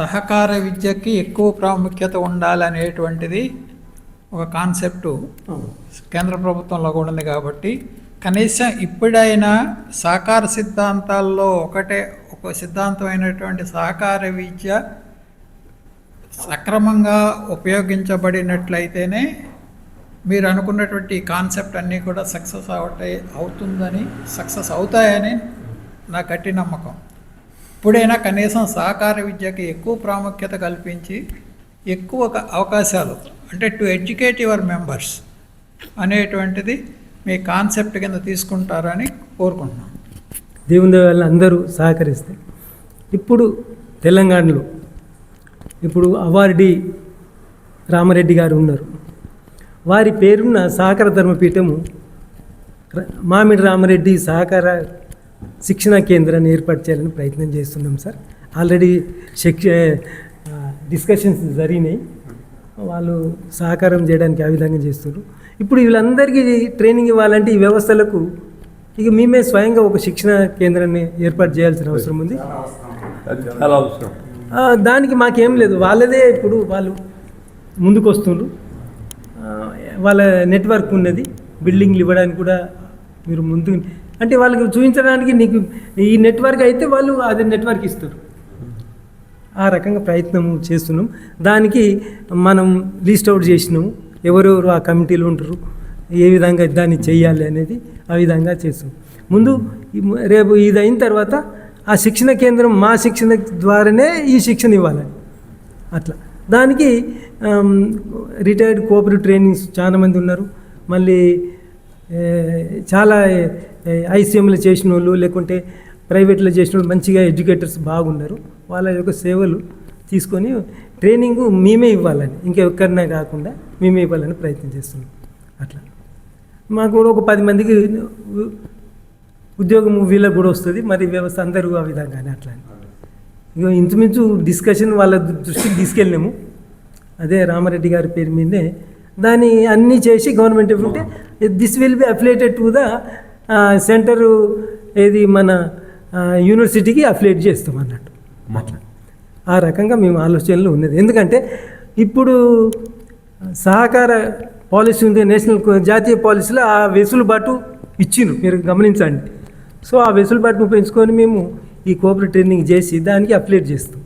సహకార విద్యకి ఎక్కువ ప్రాముఖ్యత ఉండాలనేటువంటిది ఒక కాన్సెప్టు కేంద్ర ప్రభుత్వంలో కూడా ఉంది. కాబట్టి కనీసం ఇప్పుడైనా సహకార సిద్ధాంతాల్లో ఒక సిద్ధాంతమైనటువంటి సహకార విద్య సక్రమంగా ఉపయోగించబడినట్లయితేనే మీరు అనుకున్నటువంటి కాన్సెప్ట్ అన్నీ కూడా సక్సెస్ అవుతాయని నా గట్టి నమ్మకం. ఇప్పుడైనా కనీసం సహకార విద్యకి ఎక్కువ ప్రాముఖ్యత కల్పించి ఎక్కువ అవకాశాలు అంటే టు ఎడ్యుకేట్ యువర్ మెంబర్స్ అనేటువంటిది మీ కాన్సెప్ట్ కింద తీసుకుంటారని కోరుకుంటున్నాను. దేవుని వల్ల అందరూ సహకరిస్తే ఇప్పుడు తెలంగాణలో అవార్డీ రామరెడ్డి గారు ఉన్నారు. వారి పేరున్న సహకార ధర్మపీఠము మామిడి రామరెడ్డి సహకార శిక్షణా కేంద్రాన్ని ఏర్పాటు చేయాలని ప్రయత్నం చేస్తున్నాం సార్. ఆల్రెడీ డిస్కషన్స్ జరిగినాయి. వాళ్ళు సహకారం చేయడానికి ఆ విధంగా చేస్తున్నారు. ఇప్పుడు వీళ్ళందరికీ ట్రైనింగ్ ఇవ్వాలంటే ఈ వ్యవస్థలకు ఇక మేమే స్వయంగా ఒక శిక్షణ కేంద్రాన్ని ఏర్పాటు చేయాల్సిన అవసరం ఉంది. దానికి మాకేం లేదు, వాళ్ళదే ఇప్పుడు వాళ్ళు ముందుకు వస్తున్నారు. వాళ్ళ నెట్వర్క్ ఉన్నది, బిల్డింగ్లు ఇవ్వడానికి కూడా మీరు ముందు అంటే వాళ్ళకి చూపించడానికి నీకు ఈ నెట్వర్క్ అయితే వాళ్ళు అదే నెట్వర్క్ ఇస్తారు. ఆ రకంగా ప్రయత్నం చేస్తున్నాం. దానికి మనం లిస్ట్ అవుట్ చేసినాము, ఎవరెవరు ఆ కమిటీలు ఉంటారు, ఏ విధంగా దాన్ని చేయాలి అనేది ఆ విధంగా చేస్తున్నాం. ముందు రేపు ఇది అయిన తర్వాత ఆ శిక్షణ కేంద్రం మా శిక్షణ ద్వారానే ఈ శిక్షణ ఇవ్వాలి. అట్లా దానికి రిటైర్డ్ కోఆపరేటివ్ ట్రైనింగ్స్ చాలామంది ఉన్నారు. మళ్ళీ చాలా ఐసీఎంలు చేసిన వాళ్ళు లేకుంటే ప్రైవేట్లో చేసిన వాళ్ళు మంచిగా ఎడ్యుకేటర్స్ బాగున్నారు. వాళ్ళ యొక్క సేవలు తీసుకొని ట్రైనింగ్ మేమే ఇవ్వాలని, ఇంకెక్కడనే కాకుండా మేమే ఇవ్వాలని ప్రయత్నం చేస్తున్నాం. అట్లా మాకు కూడా ఒక 10 మందికి ఉద్యోగం వీళ్ళకి కూడా వస్తుంది. మరి వ్యవస్థ అందరూ ఆ విధంగానే అట్లా ఇక ఇంచుమించు డిస్కషన్ వాళ్ళ దృష్టికి తీసుకెళ్ళాము. అదే రామారెడ్డి గారి పేరు మీదే దాన్ని అన్నీ చేసి గవర్నమెంట్ ఉంటే this will be affiliated to the centre, ఏది మన యూనివర్సిటీకి అఫిలియేట్ చేస్తాం అన్నట్టు. అట్లా ఆ రకంగా మేము ఆలోచనలు ఉన్నది. ఎందుకంటే ఇప్పుడు సహకార పాలసీ ఉంది, జాతీయ పాలసీలో ఆ వెసులుబాటు ఇచ్చిండ్రు, మీరు గమనించండి. సో ఆ వెసులుబాటును పెంచుకొని మేము ఈ కోఆపరేటివ్ ట్రైనింగ్ చేసి దానికి అఫిలియేట్ చేస్తాం.